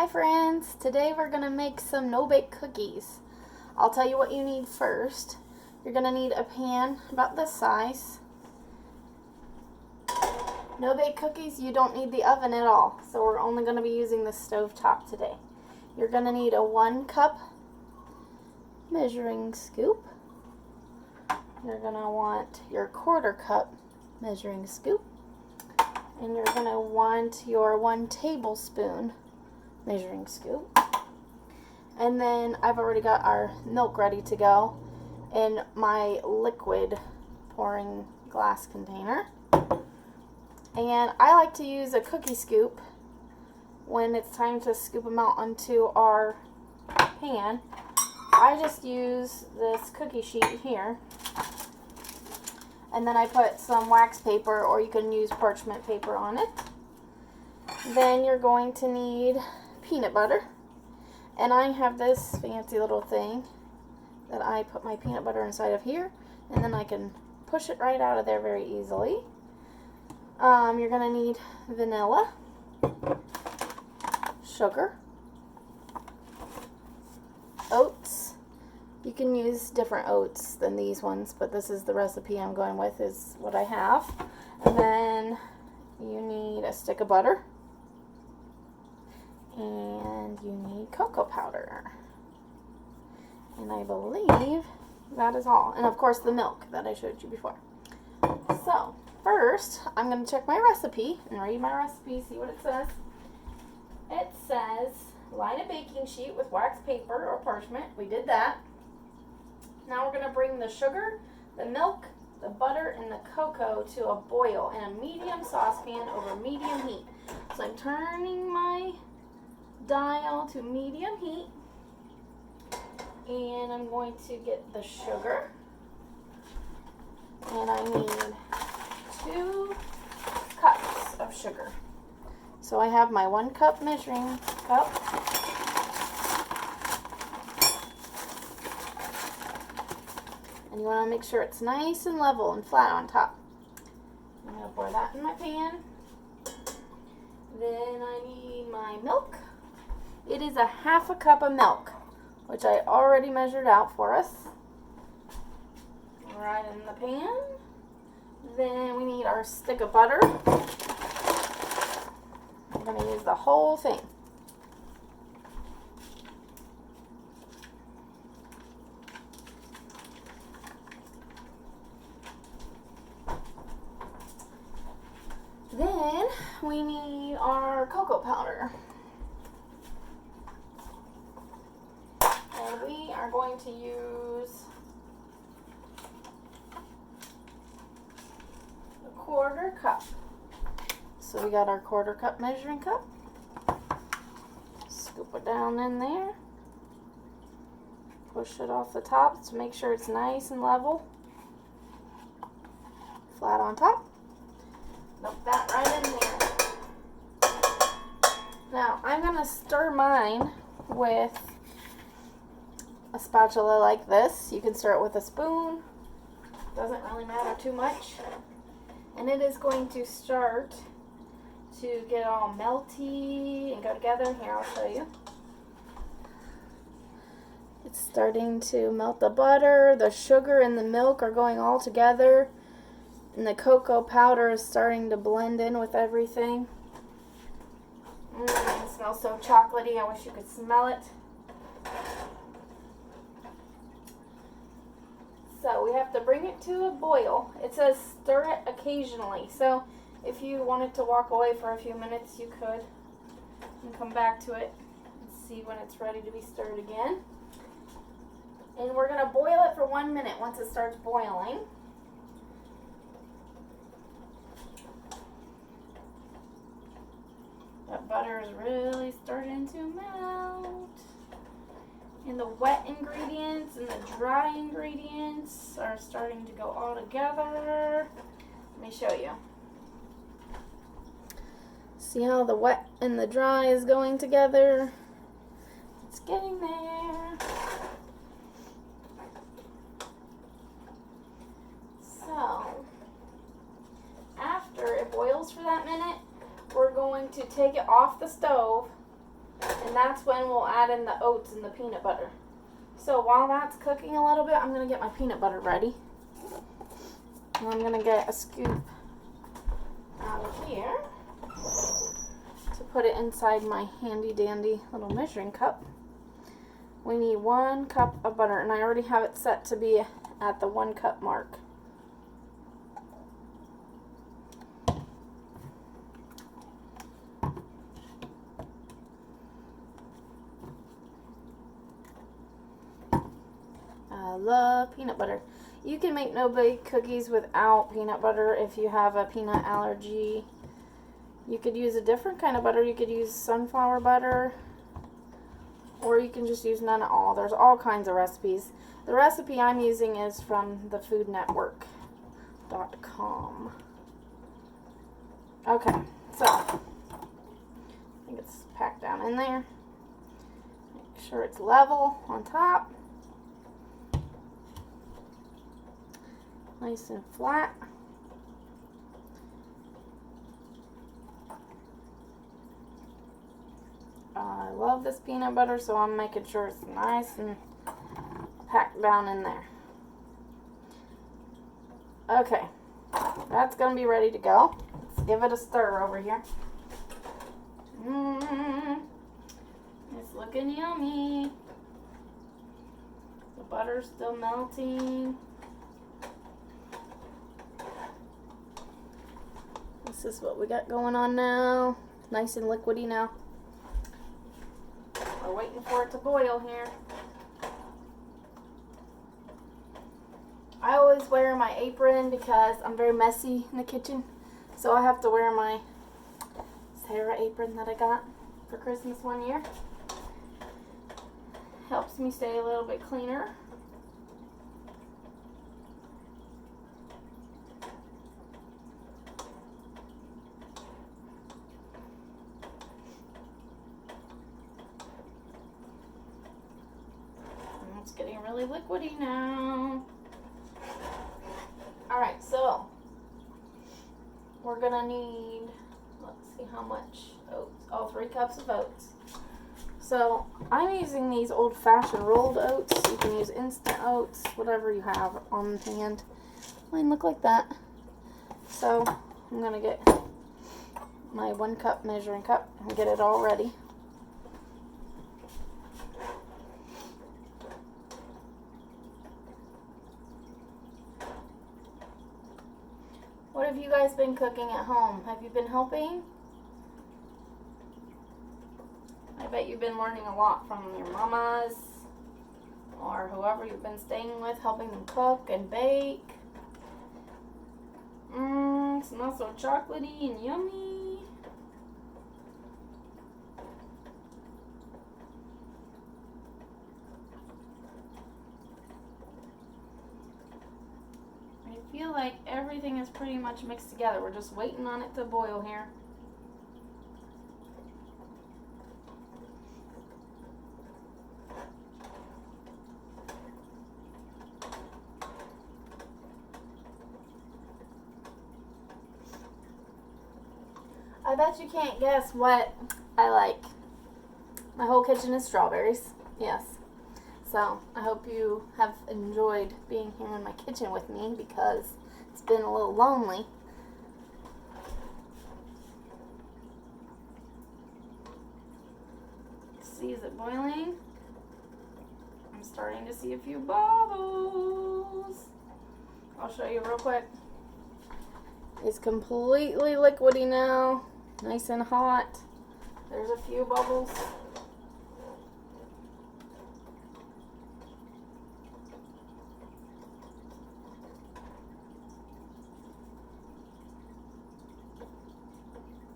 Hi friends, today we're going to make some no-bake cookies. I'll tell you what you need first. You're going to need a pan about this size. No-bake cookies, you don't need the oven at all, so we're only going to be using the stove top today. You're going to need a 1 cup measuring scoop. You're going to want your 1/4 cup measuring scoop. And you're going to want your 1 tablespoon measuring scoop. And then I've already got our milk ready to go in my liquid pouring glass container. And I like to use a cookie scoop when it's time to scoop them out onto our pan. I just use this cookie sheet here. And then I put some wax paper, or you can use parchment paper on it. Then you're going to need peanut butter. And I have this fancy little thing that I put my peanut butter inside of here. And then I can push it right out of there very easily. You're going to need vanilla, sugar, oats. You can use different oats than these ones, but this is the recipe I'm going with, is what I have. And then you need a stick of butter. And you need cocoa powder. And I believe that is all. And of course the milk that I showed you before. So, first, I'm going to check my recipe and read my recipe, see what it says. It says, line a baking sheet with wax paper or parchment. We did that. Now we're going to bring the sugar, the milk, the butter, and the cocoa to a boil in a medium saucepan over medium heat. So I'm turning my dial to medium heat, and I'm going to get the sugar, and I need 2 cups of sugar. So I have my 1 cup measuring cup. And you want to make sure it's nice and level and flat on top. I'm going to pour that in my pan. Then I need my milk. It is a 1/2 cup of milk, which I already measured out for us. Right in the pan. Then we need our stick of butter. I'm going to use the whole thing. Then we need our cocoa powder. And we are going to use a 1/4 cup. So we got our 1/4 cup measuring cup. Scoop it down in there. Push it off the top to make sure it's nice and level. Flat on top. Dump that right in there. Now, I'm going to stir mine with a spatula like this. You can stir it with a spoon. Doesn't really matter too much. And it is going to start to get all melty and go together. Here, I'll show you. It's starting to melt the butter. The sugar and the milk are going all together. And the cocoa powder is starting to blend in with everything. It smells so chocolatey. I wish you could smell it. So we have to bring it to a boil. It says stir it occasionally. So if you wanted to walk away for a few minutes, you could. And come back to it and see when it's ready to be stirred again. And we're going to boil it for 1 minute once it starts boiling. That butter is really starting to melt. And the wet ingredients and the dry ingredients are starting to go all together. Let me show you. See how the wet and the dry is going together? It's getting there. So, after it boils for that minute, we're going to take it off the stove And that's when we'll add in the oats and the peanut butter. So while that's cooking a little bit, I'm going to get my peanut butter ready. And I'm going to get a scoop out of here to put it inside my handy dandy little measuring cup. We need 1 cup of butter, and I already have it set to be at the 1 cup mark. I love peanut butter. You can make no-bake cookies without peanut butter if you have a peanut allergy. You could use a different kind of butter. You could use sunflower butter, or you can just use none at all. There's all kinds of recipes. The recipe I'm using is from the foodnetwork.com. Okay, so I think it's packed down in there. Make sure it's level on top. Nice and flat. I love this peanut butter, so I'm making sure it's nice and packed down in there. Okay, that's going to be ready to go. Let's give it a stir over here. It's looking yummy. The butter's still melting. This is what we got going on now. Nice and liquidy now. We're waiting for it to boil here. I always wear my apron because I'm very messy in the kitchen. So I have to wear my Sarah apron that I got for Christmas one year. Helps me stay a little bit cleaner. It's getting really liquidy now. Alright, so we're gonna need, let's see how much oats. Oh, 3 cups of oats. So I'm using these old-fashioned rolled oats. You can use instant oats, whatever you have on hand. Mine look like that. So I'm gonna get my 1 cup measuring cup and get it all ready. What have you guys been cooking at home? Have you been helping? I bet you've been learning a lot from your mamas or whoever you've been staying with, helping them cook and bake. Smells so chocolatey and yummy. I feel like everything is pretty much mixed together. We're just waiting on it to boil here. I bet you can't guess what I like. My whole kitchen is strawberries. Yes. So I hope you have enjoyed being here in my kitchen with me because it's been a little lonely. See, is it boiling? I'm starting to see a few bubbles. I'll show you real quick. It's completely liquidy now. Nice and hot. There's a few bubbles.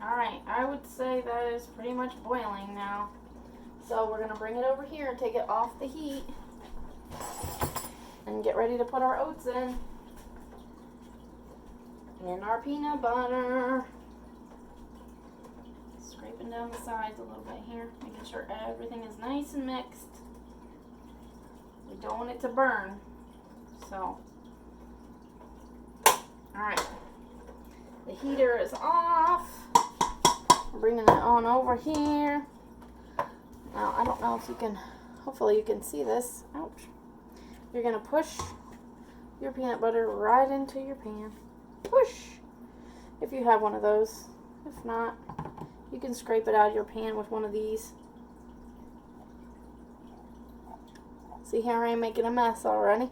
Alright, I would say that is pretty much boiling now. So we're going to bring it over here and take it off the heat and get ready to put our oats in. And our peanut butter. Scraping down the sides a little bit here, making sure everything is nice and mixed. We don't want it to burn. So, alright. The heater is off. We're bringing it on over here. Now, I don't know if you can, hopefully you can see this. Ouch. You're going to push your peanut butter right into your pan. Push! If you have one of those. If not, you can scrape it out of your pan with one of these. See, here I am making a mess already.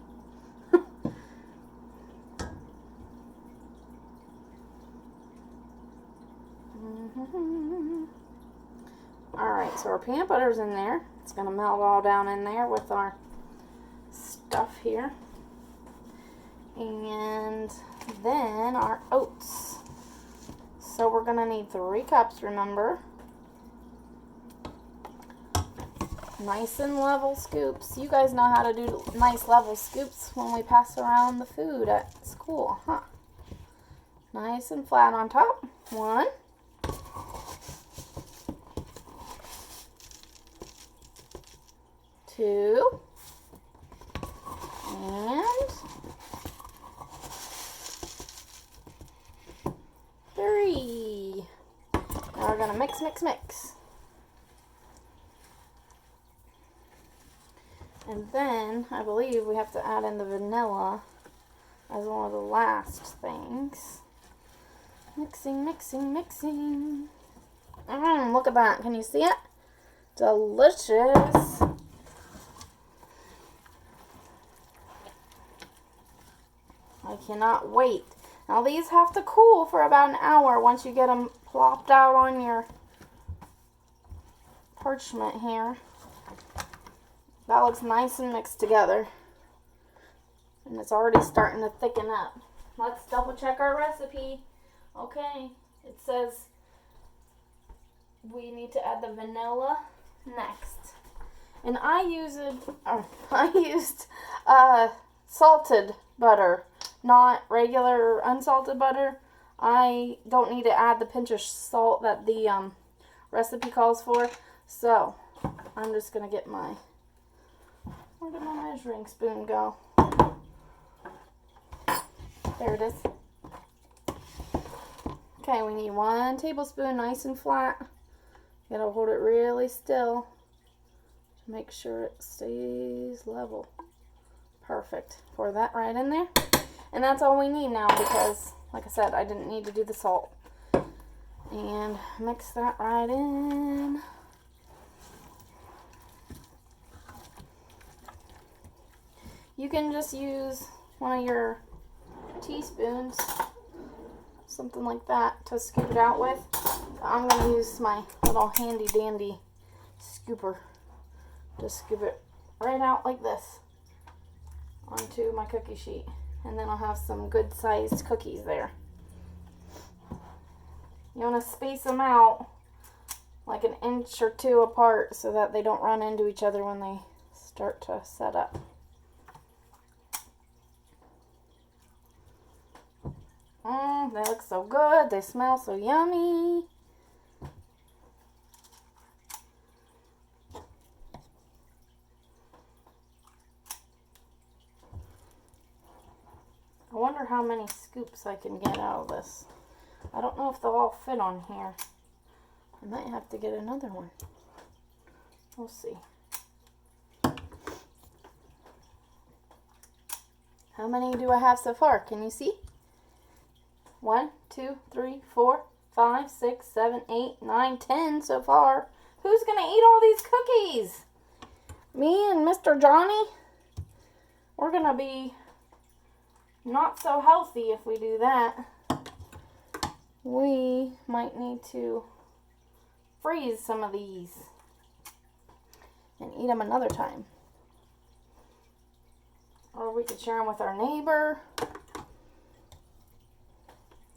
Alright, so our peanut butter's in there. It's going to melt all down in there with our stuff here. And then our oats. So we're going to need 3 cups, remember. Nice and level scoops. You guys know how to do nice level scoops when we pass around the food at school, huh? Nice and flat on top. 1. 2. And 3. Now we're going to mix, mix, mix. And then I believe we have to add in the vanilla as one of the last things. Mixing, mixing, mixing. Look at that. Can you see it? Delicious. I cannot wait. Now these have to cool for about an hour once you get them plopped out on your parchment here. That looks nice and mixed together. And it's already starting to thicken up. Let's double check our recipe. Okay, it says we need to add the vanilla next. And I used salted butter, not regular unsalted butter. I don't need to add the pinch of salt that the recipe calls for. So I'm just going to get my, where did my measuring spoon go? There it is. Okay, we need 1 tablespoon, nice and flat. You gotta hold it really still to make sure it stays level. Perfect. Pour that right in there. And that's all we need now because, like I said, I didn't need to do the salt. And mix that right in. You can just use one of your teaspoons, something like that, to scoop it out with. I'm going to use my little handy dandy scooper to scoop it right out like this onto my cookie sheet. And then I'll have some good sized cookies there. You want to space them out like an inch or 2 apart so that they don't run into each other when they start to set up. They look so good. They smell so yummy. I wonder how many scoops I can get out of this. I don't know if they'll all fit on here. I might have to get another one. We'll see. How many do I have so far? Can you see? 1, 2, 3, 4, 5, 6, 7, 8, 9, 10 so far. Who's going to eat all these cookies? Me and Mr. Johnny? We're going to be not so healthy if we do that. We might need to freeze some of these and eat them another time. Or we could share them with our neighbor.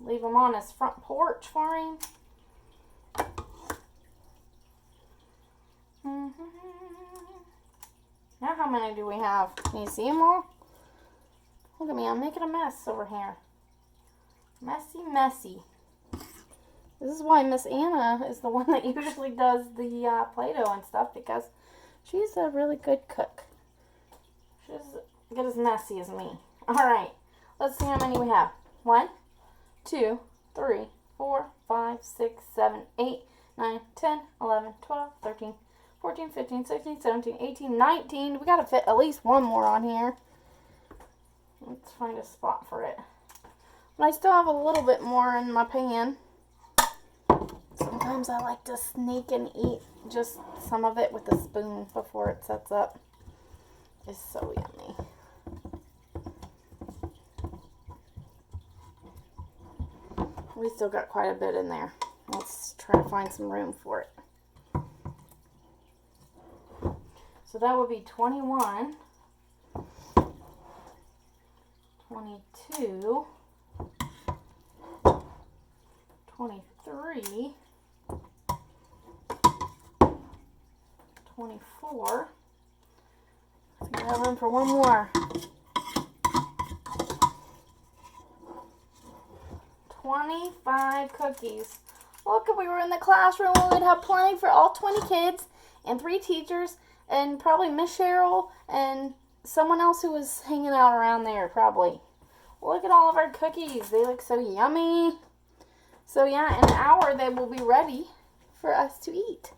Leave them on his front porch for him. Now how many do we have? Can you see them all? Look at me, I'm making a mess over here. Messy, messy. This is why Miss Anna is the one that usually does the Play-Doh and stuff, because she's a really good cook. She's good as messy as me. Alright, let's see how many we have. 1, 2, 3, 4, 5, 6, 7, 8, 9, 10, 11, 12, 13, 14, 15, 16, 17, 18, 19. We gotta fit at least one more on here. Let's find a spot for it. But I still have a little bit more in my pan. Sometimes I like to sneak and eat just some of it with a spoon before it sets up. It's so yummy. We still got quite a bit in there. Let's try to find some room for it. So that would be 21, 22, 23, 24. I think I have room for one more. 25 cookies. Look, if we were in the classroom, we would have plenty for all 20 kids and 3 teachers and probably Miss Cheryl and someone else who was hanging out around there, probably. Look at all of our cookies. They look so yummy. So yeah, in an hour they will be ready for us to eat.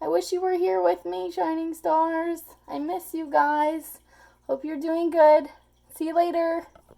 I wish you were here with me, Shining Stars. I miss you guys. Hope you're doing good. See you later.